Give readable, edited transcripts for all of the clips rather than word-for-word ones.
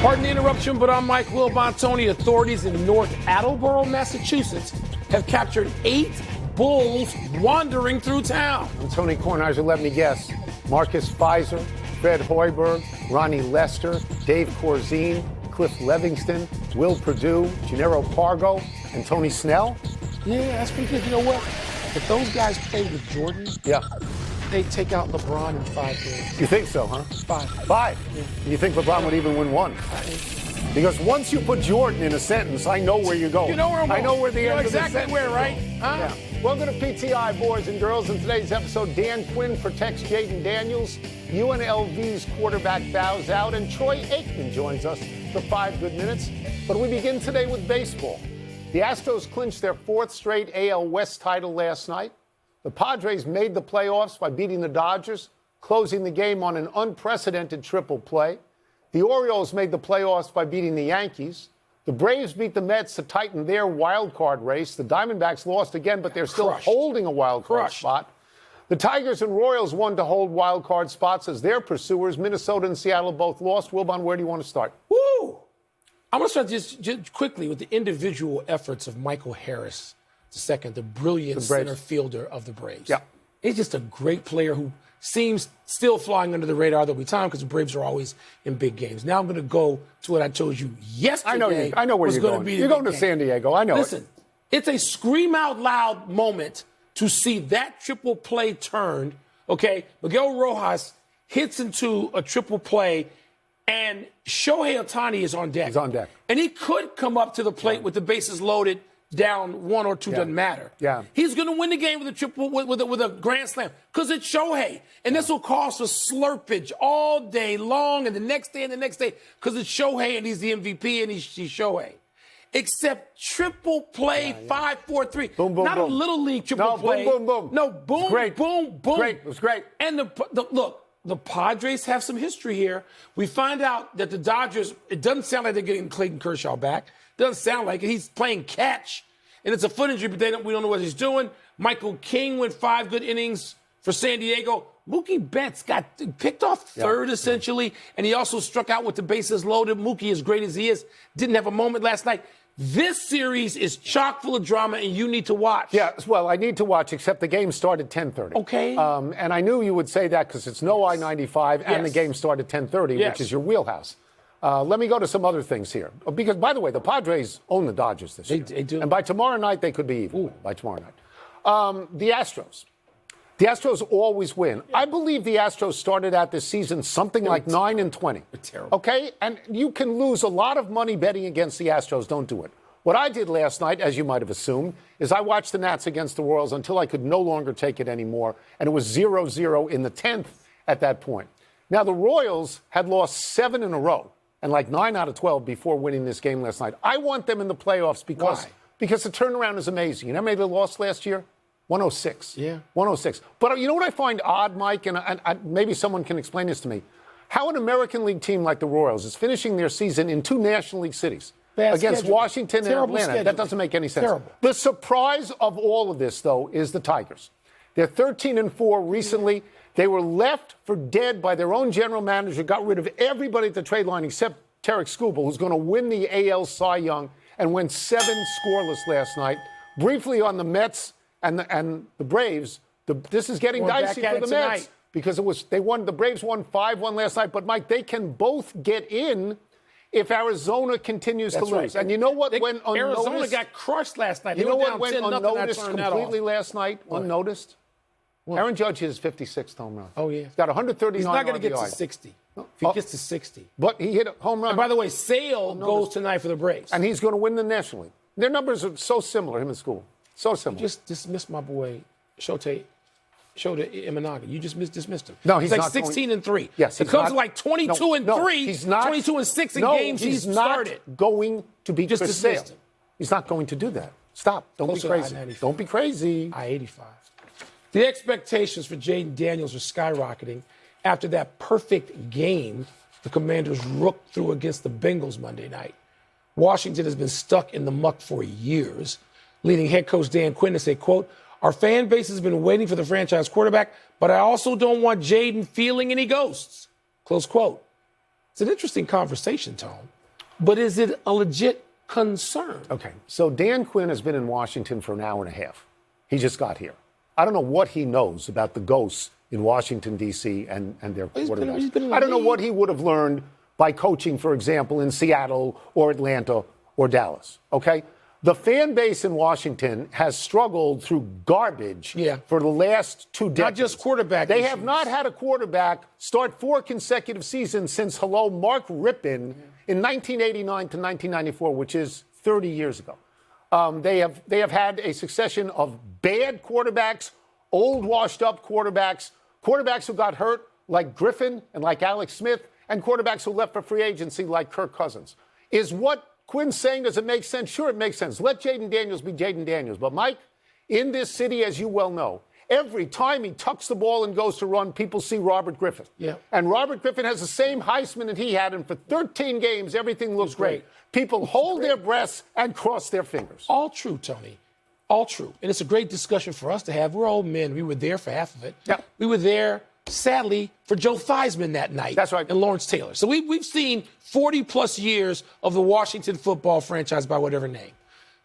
Pardon the interruption, but I'm Mike Will Bontoni. Authorities in North Attleboro, Massachusetts, have captured 8 bulls wandering through town. I'm Tony Kornheiser. Let me guess. Marcus Pfizer, Fred Hoiberg, Ronnie Lester, Dave Corzine, Cliff Levingston, Will Perdue, Gennaro Pargo, and Tony Snell? Yeah, that's pretty good. You know what? If those guys played with Jordan, they take out LeBron in 5 games. You think so, huh? 5. 5? Yeah. You think LeBron would even win 1? Because once you put Jordan in a sentence, I know where you're going. You know where I'm going. I know where the you end know of the exactly sentence where, right? Yeah. Welcome to PTI, boys and girls. In today's episode, Dan Quinn protects Jaden Daniels, UNLV's quarterback bows out, and Troy Aikman joins us for 5 good minutes. But we begin today with baseball. The Astros clinched their 4th straight AL West title last night. The Padres made the playoffs by beating the Dodgers, closing the game on an unprecedented triple play. The Orioles made the playoffs by beating the Yankees. The Braves beat the Mets to tighten their wild card race. The Diamondbacks lost again, but they're still holding a wild card spot. The Tigers and Royals won to hold wild card spots as their pursuers. Minnesota and Seattle both lost. Wilbon, where do you want to start? Woo! I'm going to start just quickly with the individual efforts of Michael Harris II, the brilliant center fielder of the Braves. Yeah. He's just a great player who seems still flying under the radar. There'll be time because the Braves are always in big games. Now I'm going to go to what I told you yesterday. I know where you're going. You're going to San Diego. I know. Listen, it's a scream out loud moment to see that triple play turned. Okay, Miguel Rojas hits into a triple play, and Shohei Ohtani is on deck. He's on deck. And he could come up to the plate with the bases loaded, down 1 or 2, doesn't matter. Yeah. He's going to win the game with a triple, with a grand slam, because it's Shohei. And this will cause for slurpage all day long and the next day, because it's Shohei and he's the MVP and he's Shohei. Except triple play, 5-4-3. Boom, boom, Not boom. a little league triple play. Boom, boom, boom. No, boom, Great. boom, boom. Great. It was great. And look, the Padres have some history here. We find out that the Dodgers, it doesn't sound like they're getting Clayton Kershaw back. Doesn't sound like it. He's playing catch, and it's a foot injury, but we don't know what he's doing. Michael King went 5 good innings for San Diego. Mookie Betts got picked off third, essentially, and he also struck out with the bases loaded. Mookie, as great as he is, didn't have a moment last night. This series is chock full of drama, and you need to watch. Yeah, well, I need to watch, except the game started 10:30. Okay. And I knew you would say that because it's no I-95, and the game started 10:30, which is your wheelhouse. Let me go to some other things here. Because, by the way, the Padres own the Dodgers this year. They do. And by tomorrow night, they could be even. By tomorrow night. The Astros. The Astros always win. I believe the Astros started out this season something like 9-20. Terrible. Okay? And you can lose a lot of money betting against the Astros. Don't do it. What I did last night, as you might have assumed, is I watched the Nats against the Royals until I could no longer take it anymore. And it was 0-0 in the 10th at that point. Now, the Royals had lost 7 in a row, and like 9 out of 12 before winning this game last night. I want them in the playoffs because the turnaround is amazing. You know how many they lost last year? 106. Yeah. 106. But you know what I find odd, Mike, and maybe someone can explain this to me? How an American League team like the Royals is finishing their season in 2 National League cities against Washington and Atlanta. That doesn't make any sense. Terrible. The surprise of all of this, though, is the Tigers. They're 13-4 recently. They were left for dead by their own general manager, got rid of everybody at the trade line except Tarek Skubal, who's going to win the AL Cy Young, and went 7 scoreless last night. Briefly on the Mets and the Braves, this is getting dicey for the Mets because the Braves won 5-1 last night. But, Mike, they can both get in if Arizona continues to lose. And you know what? Arizona got crushed last night. You know what went unnoticed completely last night? Unnoticed? Aaron Judge hit his 56th home run. Oh, yeah. He's got 139 He's not going to RBI. get to 60. If he gets to 60. But he hit a home run. And by the way, Sale goes tonight for the Braves. And he's going to win the National League. Their numbers are so similar, him in school. So similar. You just dismissed my boy, Shota Imanaga. You just dismissed him. No, he's like not 16-3. Yes, the Cubs are like 22-3. He's not 22-6 in games he's started. Not going to be just dismissed him. He's not going to do that. Stop. Don't be crazy. Don't be crazy. I-85. The expectations for Jaden Daniels are skyrocketing after that perfect game the Commanders rooked through against the Bengals Monday night. Washington has been stuck in the muck for years, leading head coach Dan Quinn to say, quote, "Our fan base has been waiting for the franchise quarterback, but I also don't want Jaden feeling any ghosts," close quote. It's an interesting conversation, Tone. But is it a legit concern? Okay, so Dan Quinn has been in Washington for an hour and a half. He just got here. I don't know what he knows about the ghosts in Washington, D.C. and their quarterbacks. I don't know what he would have learned by coaching, for example, in Seattle or Atlanta or Dallas, okay? The fan base in Washington has struggled through garbage for the last 2 decades. Not just quarterback They issues. have not had a quarterback start 4 consecutive seasons since, Mark Rippon in 1989 to 1994, which is 30 years ago. They have had a succession of bad quarterbacks, old washed-up quarterbacks who got hurt like Griffin and like Alex Smith, and quarterbacks who left for free agency like Kirk Cousins. Is what Quinn's saying, does it make sense? Sure, it makes sense. Let Jaden Daniels be Jaden Daniels. But, Mike, in this city, as you well know, every time he tucks the ball and goes to run, people see Robert Griffin. Yeah. And Robert Griffin has the same Heisman that he had, and for 13 games, everything looks great. People hold their breaths and cross their fingers. All true, Tony. All true. And it's a great discussion for us to have. We're old men. We were there for half of it. Yeah. We were there, sadly, for Joe Theismann that night. That's right. And Lawrence Taylor. So we've seen 40-plus years of the Washington football franchise by whatever name.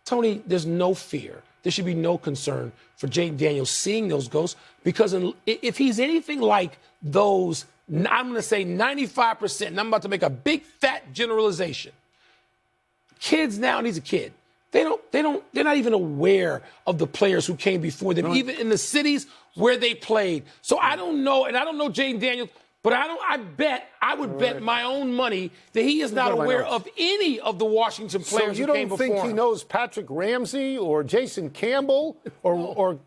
Tony, there's no fear. There should be no concern for Jaden Daniels seeing those ghosts, because if he's anything like those, I'm going to say 95%, and I'm about to make a big fat generalization. Kids now, and he's a kid, they're not even aware of the players who came before them, even in the cities where they played. So I don't know, and I don't know Jaden Daniels, but I would bet my own money that he is not aware of any of the Washington players who came before him. So you don't think he knows Patrick Ramsey or Jason Campbell or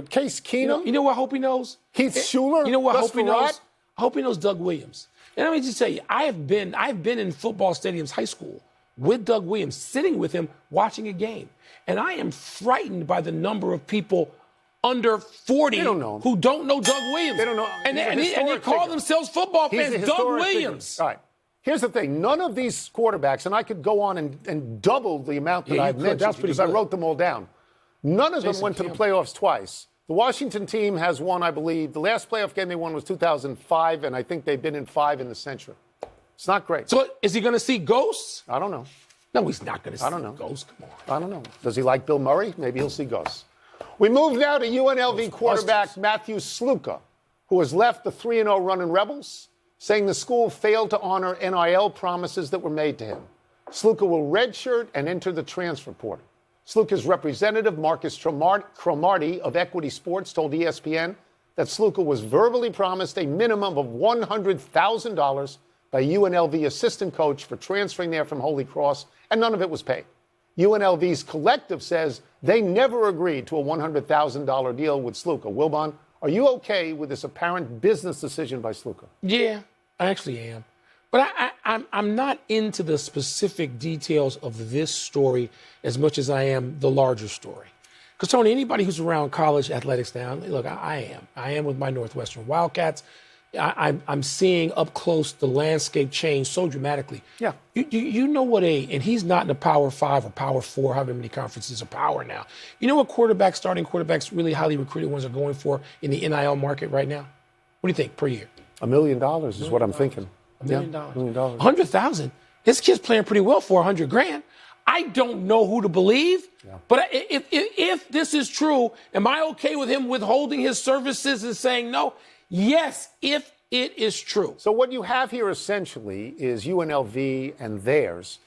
Case Keenum? You know what I hope he knows? Keith Schuler? You know what I hope he knows? I hope he knows Doug Williams. And let me just tell you, I've been in football stadiums, high school, with Doug Williams, sitting with him, watching a game. And I am frightened by the number of people under 40 who don't know Doug Williams. They don't know. And they call themselves football fans. Doug Williams. All right. Here's the thing. None of these quarterbacks, and I could go on and double the amount that I've mentioned because I wrote them all down. None of them went to the playoffs twice. The Washington team has won, I believe. The last playoff game they won was 2005, and I think they've been in 5 in the century. It's not great. So is he going to see ghosts? I don't know. No, he's not going to see ghosts. Come on. I don't know. Does he like Bill Murray? Maybe he'll see ghosts. We move now to UNLV quarterback Matthew Sluka, who has left the 3-0 running Rebels, saying the school failed to honor NIL promises that were made to him. Sluka will redshirt and enter the transfer portal. Sluka's representative, Marcus Cromartie of Equity Sports, told ESPN that Sluka was verbally promised a minimum of $100,000 by UNLV assistant coach for transferring there from Holy Cross, and none of it was paid. UNLV's collective says they never agreed to a $100,000 deal with Sluka. Wilbon, are you okay with this apparent business decision by Sluka? Yeah, I actually am. But I'm not into the specific details of this story as much as I am the larger story. Because, Tony, anybody who's around college athletics now, look, I am with my Northwestern Wildcats. I'm seeing up close the landscape change so dramatically. Yeah. You know what and he's not in a Power 5 or Power 4, however many conferences are power now. You know what starting quarterbacks, really highly recruited ones are going for in the NIL market right now? What do you think per year? $1 million is what I'm thinking. $1 million. $1 million. $100,000. This kid's playing pretty well for $100,000. I don't know who to believe, but if this is true, am I okay with him withholding his services and saying no? Yes, if it is true. So what you have here essentially is UNLV and theirs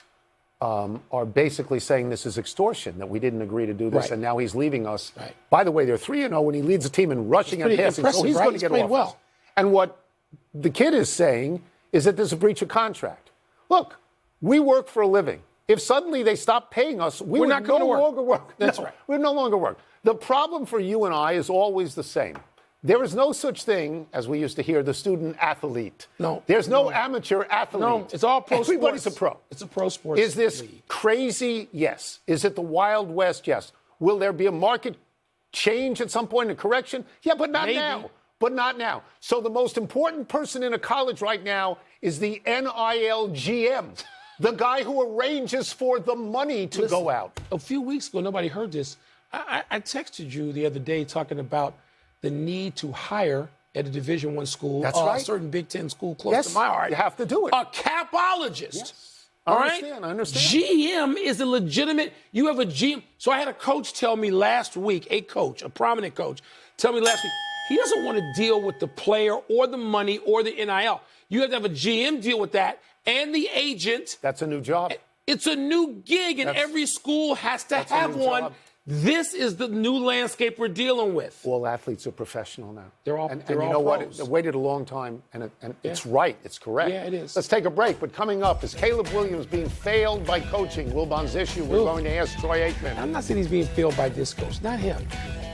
are basically saying this is extortion, that we didn't agree to do this, and now he's leaving us. Right. By the way, they're 3-0 when he leads the team in rushing and passing, so he's going to get off. Well. And what the kid is saying is that there's a breach of contract. Look, we work for a living. If suddenly they stop paying us, we're not no longer work. That's right. We no longer work. The problem for you and I is always the same. There is no such thing, as we used to hear, the student athlete. No. There's no amateur athlete. No, it's all pro Everybody's sports. a pro. It's a pro sports Is this league. crazy? Yes. Is it the Wild West? Yes. Will there be a market change at some point, a correction? Yeah, but not now. But not now. So the most important person in a college right now is the NIL GM, the guy who arranges for the money to go out. A few weeks ago, nobody heard this. I texted you the other day talking about the need to hire at a Division I school, That's right. a certain Big Ten school close to my heart. You have to do it. A capologist. Yes. All I right? understand. GM is a legitimate, you have a GM. So I had a coach tell me last week, a prominent coach, tell me last week, he doesn't want to deal with the player or the money or the NIL. You have to have a GM deal with that and the agent. That's a new job. It's a new gig, and every school has to have one. Job. This is the new landscape we're dealing with. All athletes are professional now. They're all and they're you all know pros. what? They waited a long time, and it's right. It's correct. Yeah, it is. Let's take a break. But coming up, is Caleb Williams being failed by coaching? Wilbon's issue. We're going to ask Troy Aikman. I'm not saying he's being failed by this coach, not him.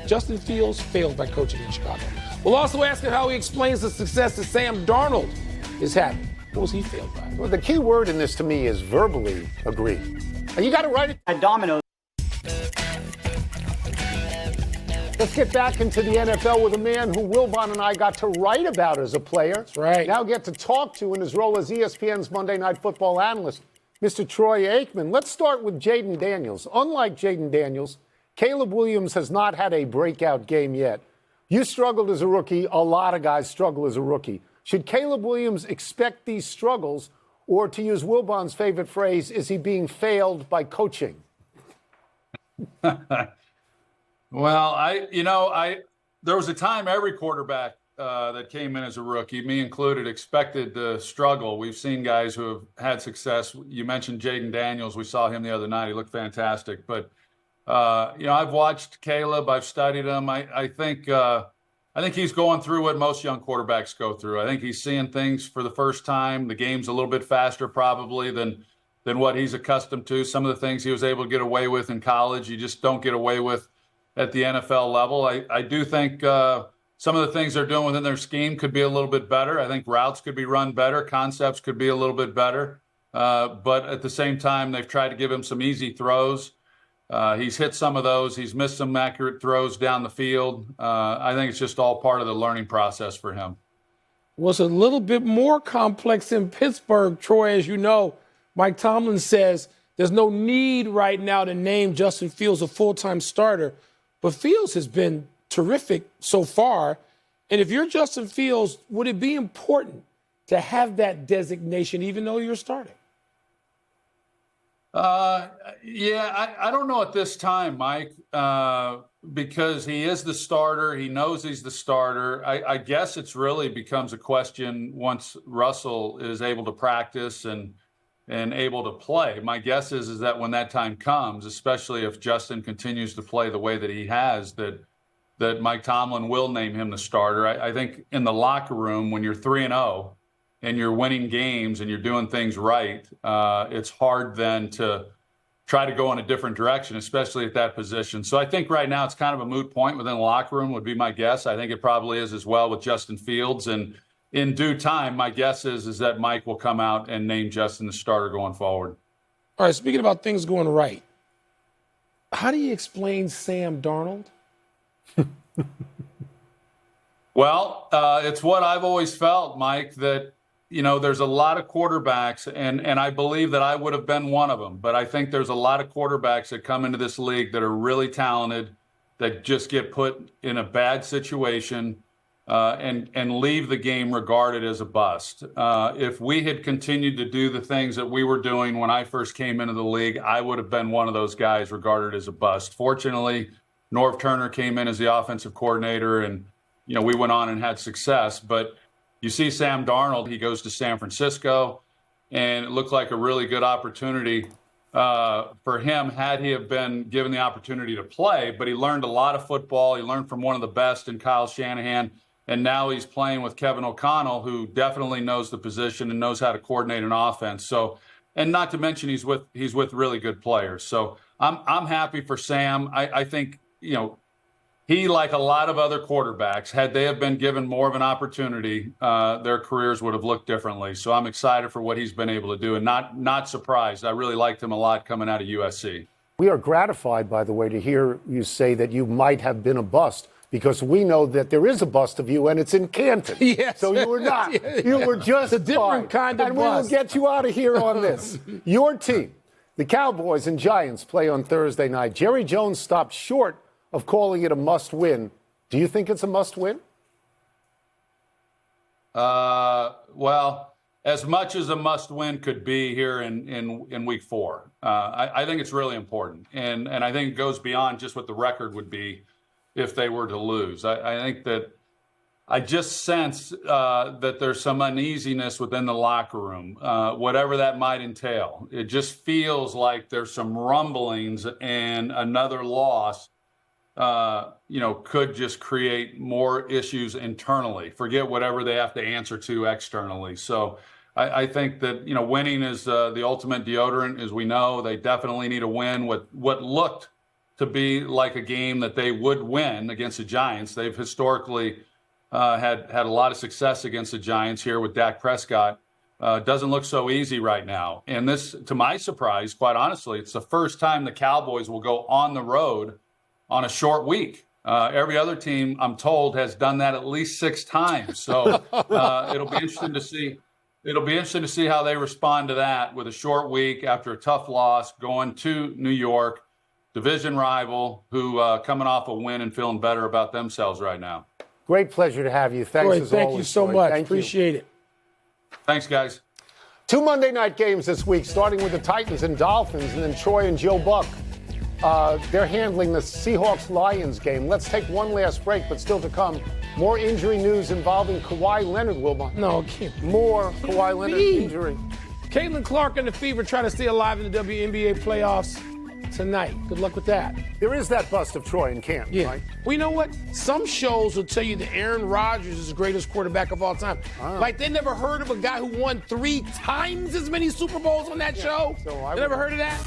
Justin Fields failed by coaching in Chicago. We'll also ask him how he explains the success that Sam Darnold is having. What was he failed by? Well, the key word in this to me is verbally agree. And you got to write it. At Domino's. Let's get back into the NFL with a man who Wilbon and I got to write about as a player. That's right. Now get to talk to in his role as ESPN's Monday Night Football analyst, Mr. Troy Aikman. Let's start with Jaden Daniels. Unlike Jaden Daniels, Caleb Williams has not had a breakout game yet. You struggled as a rookie. A lot of guys struggle as a rookie. Should Caleb Williams expect these struggles, or to use Wilbon's favorite phrase, is he being failed by coaching? Well, there was a time every quarterback that came in as a rookie, me included, expected to struggle. We've seen guys who have had success. You mentioned Jaden Daniels. We saw him the other night. He looked fantastic. But I've watched Caleb. I've studied him. I think he's going through what most young quarterbacks go through. I think he's seeing things for the first time. The game's a little bit faster probably than what he's accustomed to. Some of the things he was able to get away with in college, you just don't get away with at the NFL level. I do think some of the things they're doing within their scheme could be a little bit better. I think routes could be run better. Concepts could be a little bit better. But at the same time, they've tried to give him some easy throws. He's hit some of those. He's missed some accurate throws down the field. I think it's just all part of the learning process for him. Was a little bit more complex in Pittsburgh, Troy. As you know, Mike Tomlin says there's no need right now to name Justin Fields a full-time starter. But Fields has been terrific so far. And if you're Justin Fields, would it be important to have that designation even though you're starting? I don't know at this time, Mike, because he is the starter. He knows he's the starter. I guess it's really becomes a question once Russell is able to practice and able to play. My guess is that when that time comes, especially if Justin continues to play the way that he has, that Mike Tomlin will name him the starter. I think in the locker room, when you're 3-0 and you're winning games and you're doing things right, it's hard then to try to go in a different direction, especially at that position. So I think right now it's kind of a moot point within the locker room would be my guess. I think it probably is as well with Justin Fields. And in due time, my guess is that Mike will come out and name Justin the starter going forward. All right, speaking about things going right, how do you explain Sam Darnold? Well, it's what I've always felt, Mike, that, there's a lot of quarterbacks, and I believe that I would have been one of them. But I think there's a lot of quarterbacks that come into this league that are really talented, that just get put in a bad situation and leave the game regarded as a bust. If we had continued to do the things that we were doing when I first came into the league, I would have been one of those guys regarded as a bust. Fortunately, Norv Turner came in as the offensive coordinator, and we went on and had success. But you see Sam Darnold, he goes to San Francisco, and it looked like a really good opportunity for him had he have been given the opportunity to play. But he learned a lot of football. He learned from one of the best in Kyle Shanahan, and now he's playing with Kevin O'Connell, who definitely knows the position and knows how to coordinate an offense. So, and not to mention he's with really good players. So I'm happy for Sam. I think he, like a lot of other quarterbacks, had they have been given more of an opportunity, their careers would have looked differently. So I'm excited for what he's been able to do, and not surprised. I really liked him a lot coming out of USC. We are gratified, by the way, to hear you say that you might have been a bust, because we know that there is a bust of you, and it's in Canton. Yes. So you were not. You were just a different kind of and bust. We will get you out of here on this. Your team, the Cowboys and Giants, play on Thursday night. Jerry Jones stopped short of calling it a must-win. Do you think it's a must-win? Well, as much as a must-win could be here in week 4, I think it's really important, and I think it goes beyond just what the record would be if they were to lose. I think that I just sense that there's some uneasiness within the locker room, whatever that might entail. It just feels like there's some rumblings, and another loss could just create more issues internally. Forget whatever they have to answer to externally. So I think that, winning is the ultimate deodorant. As we know, they definitely need to win what looked to be like a game that they would win against the Giants. They've historically had a lot of success against the Giants here with Dak Prescott. Doesn't look so easy right now. And this, to my surprise, quite honestly, it's the first time the Cowboys will go on the road on a short week. Every other team, I'm told, has done that at least 6 times. So it'll be interesting to see. It'll be interesting to see how they respond to that with a short week after a tough loss, going to New York, division rival, who coming off a win and feeling better about themselves right now. Great pleasure to have you. Thanks as always. Thank you so much. Appreciate it. Thanks, guys. 2 Monday night games this week, starting with the Titans and Dolphins, and then Troy and Joe Buck. They're handling the Seahawks-Lions game. Let's take one last break, but still to come, more injury news involving Kawhi Leonard, Wilma. No, it can't be. More Kawhi Leonard injury. Caitlin Clark and the Fever trying to stay alive in the WNBA playoffs tonight. Good luck with that. There is that bust of Troy in camp, right? Well, you know what? Some shows will tell you that Aaron Rodgers is the greatest quarterback of all time. Like, they never heard of a guy who won 3 times as many Super Bowls on that show? So they never heard of that?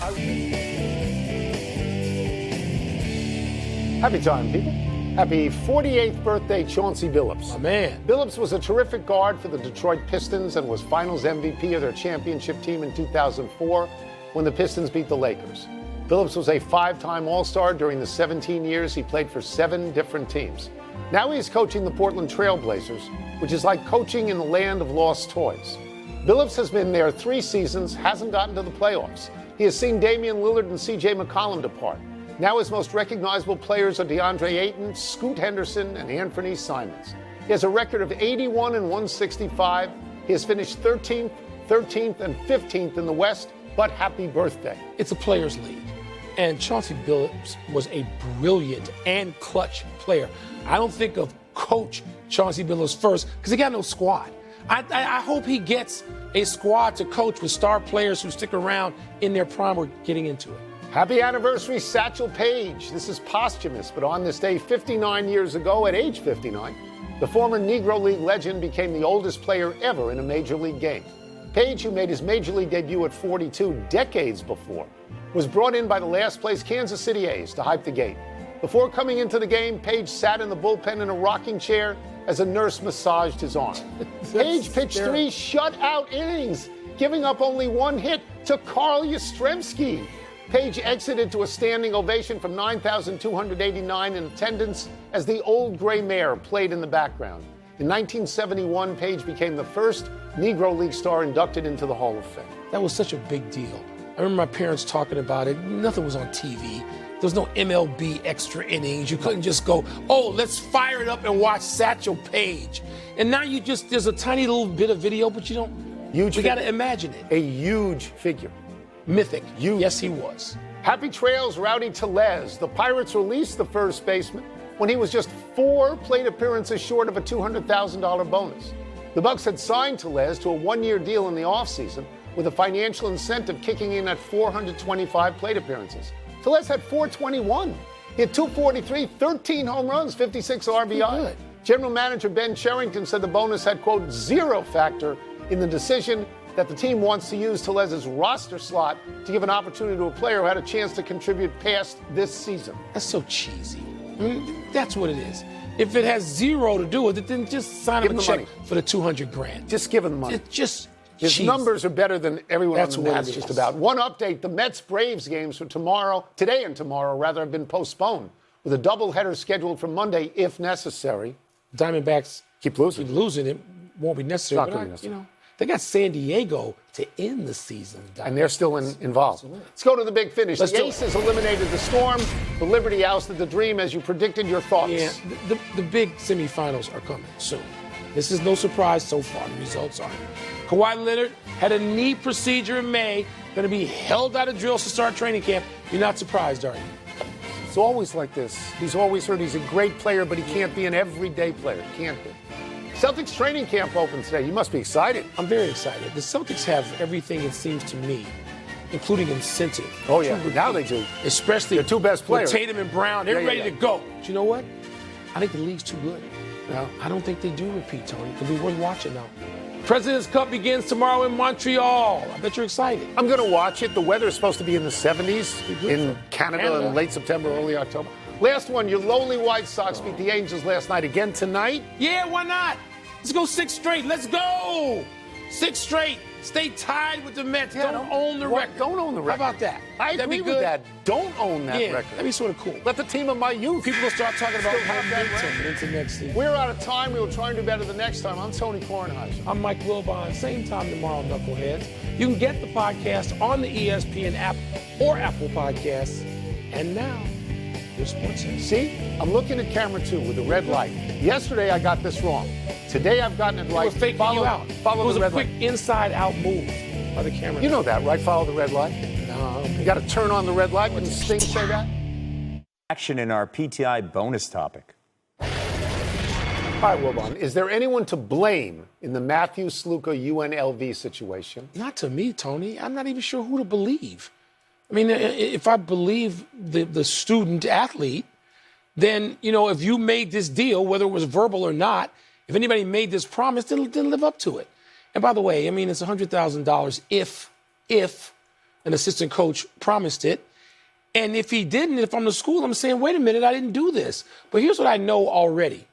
Happy time, people. Happy 48th birthday, Chauncey Billups. Oh, man. Billups was a terrific guard for the Detroit Pistons and was finals MVP of their championship team in 2004 when the Pistons beat the Lakers. Billups was a 5-time All-Star during the 17 years he played for 7 different teams. Now he's coaching the Portland Trail Blazers, which is like coaching in the land of lost toys. Billups has been there 3 seasons, hasn't gotten to the playoffs. He has seen Damian Lillard and C.J. McCollum depart. Now his most recognizable players are DeAndre Ayton, Scoot Henderson, and Anthony Simons. He has a record of 81 and 165. He has finished 13th, and 15th in the West, but happy birthday. It's a players' league. And Chauncey Billups was a brilliant and clutch player. I don't think of Coach Chauncey Billups first because he got no squad. I hope he gets a squad to coach with star players who stick around in their prime or getting into it. Happy anniversary, Satchel Paige. This is posthumous, but on this day 59 years ago, at age 59, the former Negro League legend became the oldest player ever in a Major League game. Paige, who made his Major League debut at 42 decades before, was brought in by the last-place Kansas City A's to hype the game. Before coming into the game, Paige sat in the bullpen in a rocking chair as a nurse massaged his arm. Paige pitched 3 shutout innings, giving up only 1 hit to Carl Yastrzemski. Paige exited to a standing ovation from 9,289 in attendance as the Old Gray Mare played in the background. In 1971, Paige became the first Negro League star inducted into the Hall of Fame. That was such a big deal. I remember my parents talking about it. Nothing was on TV. There was no MLB extra innings. You couldn't just go, oh, let's fire it up and watch Satchel Paige. And now there's a tiny little bit of video, but you don't. You got to imagine it. A huge figure. Mythic. Yes, he was. Happy trails, Rowdy Tellez. The Pirates released the first baseman when he was just 4 plate appearances short of a $200,000 bonus. The Bucks had signed Tellez to a 1-year deal in the offseason with a financial incentive kicking in at 425 plate appearances. Tellez had 421. He had 243, 13 home runs, 56 RBI. General Manager Ben Cherington said the bonus had, quote, 0 factor in the decision that the team wants to use Tellez's roster slot to give an opportunity to a player who had a chance to contribute past this season. That's so cheesy. I mean, that's what it is. If it has 0 to do with it, then just sign him a check for the $200,000. Just give him the money. It's just his numbers are better than everyone That's on the Nats what it just is. about. One update, the Mets-Braves games for today and tomorrow, have been postponed, with a doubleheader scheduled for Monday if necessary. Diamondbacks keep losing. It won't be necessary. Not gonna be necessary. They got San Diego to end the season. And they're still involved. Let's go to the big finish. The Aces eliminated the Storm. The Liberty ousted the Dream, as you predicted. Your thoughts? Yeah, the big semifinals are coming soon. This is no surprise so far. The results are. Kawhi Leonard had a knee procedure in May, going to be held out of drills to start training camp. You're not surprised, are you? It's always like this. He's always heard he's a great player, but he can't be an everyday player. Can't be. Celtics training camp opens today. You must be excited. I'm very excited. The Celtics have everything, it seems to me, including incentive. Oh, yeah. Now they do. Especially the two best players. With Tatum and Brown. They're ready to go. But you know what? I think the league's too good. Yeah. I don't think they do repeat, Tony. It'll be worth watching, though. President's Cup begins tomorrow in Montreal. I bet you're excited. I'm going to watch it. The weather is supposed to be in the 70s in Canada in late September, early October. Last one, your lowly White Sox beat the Angels last night. Again tonight? Yeah, why not? Let's go 6 straight. Let's go. 6 straight. Stay tied with the Mets. Yeah, don't own the record. Don't own the record. How about that? I agree with that. Don't own that record. That'd be sort of cool. Let the team of my youth. People will start talking about have that momentum into next season. We're out of time. We will try and do better the next time. I'm Tony Kornheiser. I'm Mike Wilbon. Same time tomorrow, Knuckleheads. You can get the podcast on the ESPN app or Apple Podcasts. And now, your sports center. See, I'm looking at camera 2 with the red light. Yesterday, I got this wrong. Today, I've gotten it right. We're faking you out. Follow it was the red a quick light. inside-out move by the camera. You know that, right? Follow the red light. No. You got to turn on the red light when Sting say that. Action in our PTI bonus topic. All right, Wilbon. Is there anyone to blame in the Matthew Sluka UNLV situation? Not to me, Tony. I'm not even sure who to believe. I mean, if I believe the student athlete, then, you know, if you made this deal, whether it was verbal or not, if anybody made this promise, didn't live up to it. And by the way, I mean, it's $100,000 if an assistant coach promised it. And if he didn't, if I'm the school, I'm saying, wait a minute, I didn't do this. But here's what I know already,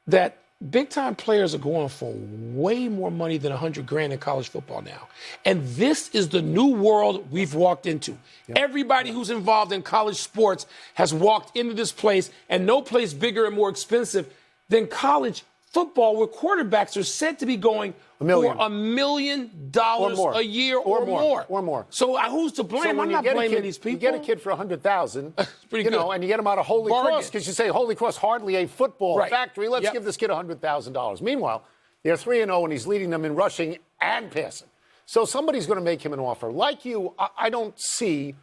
that big-time players are going for way more money than $100,000 in college football now. And this is the new world we've walked into. Yep. Everybody who's involved in college sports has walked into this place, and no place bigger and more expensive than college football, where quarterbacks are said to be going for $1 million a year or more. So who's to blame? So I'm not blaming these people. You get a kid for $100,000, pretty you good. know, and you get him out of Holy Cross because you say Holy Cross, hardly a football factory. Let's give this kid $100,000. Meanwhile, they're 3-0 and he's leading them in rushing and passing. So somebody's going to make him an offer. Like you, I don't see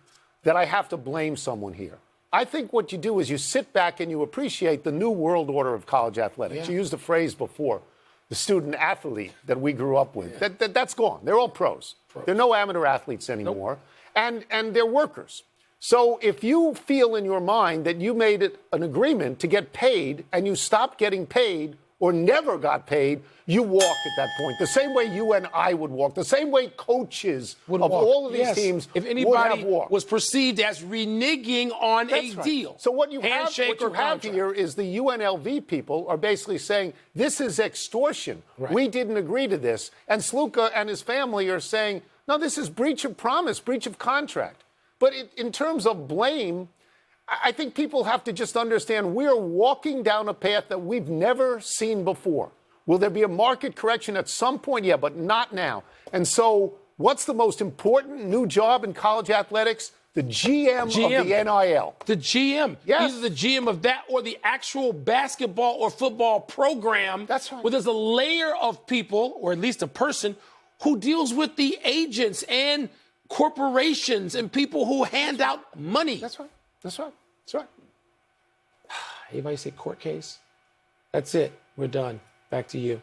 that I have to blame someone here. I think what you do is you sit back and you appreciate the new world order of college athletics. You used the phrase before, the student athlete that we grew up with. Yeah. That's gone. They're all pros. There are no amateur athletes anymore. Nope. And they're workers. So if you feel in your mind that you made it an agreement to get paid and you stopped getting paid or never got paid, you walk at that point. The same way you and I would walk. The same way coaches of all of these teams if anybody would have walked. Was perceived as reneging on deal. So what you have here is the UNLV people are basically saying this is extortion. Right. We didn't agree to this. And Sluka and his family are saying, no, this is breach of promise, breach of contract. But in terms of blame, I think people have to just understand we're walking down a path that we've never seen before. Will there be a market correction at some point? Yeah, but not now. And so what's the most important new job in college athletics? The GM of the NIL. The GM. Yes. Either the GM of that or the actual basketball or football program. That's right. Where there's a layer of people, or at least a person, who deals with the agents and corporations and people who hand out money. That's right. That's right. That's right. Anybody say court case? That's it. We're done. Back to you.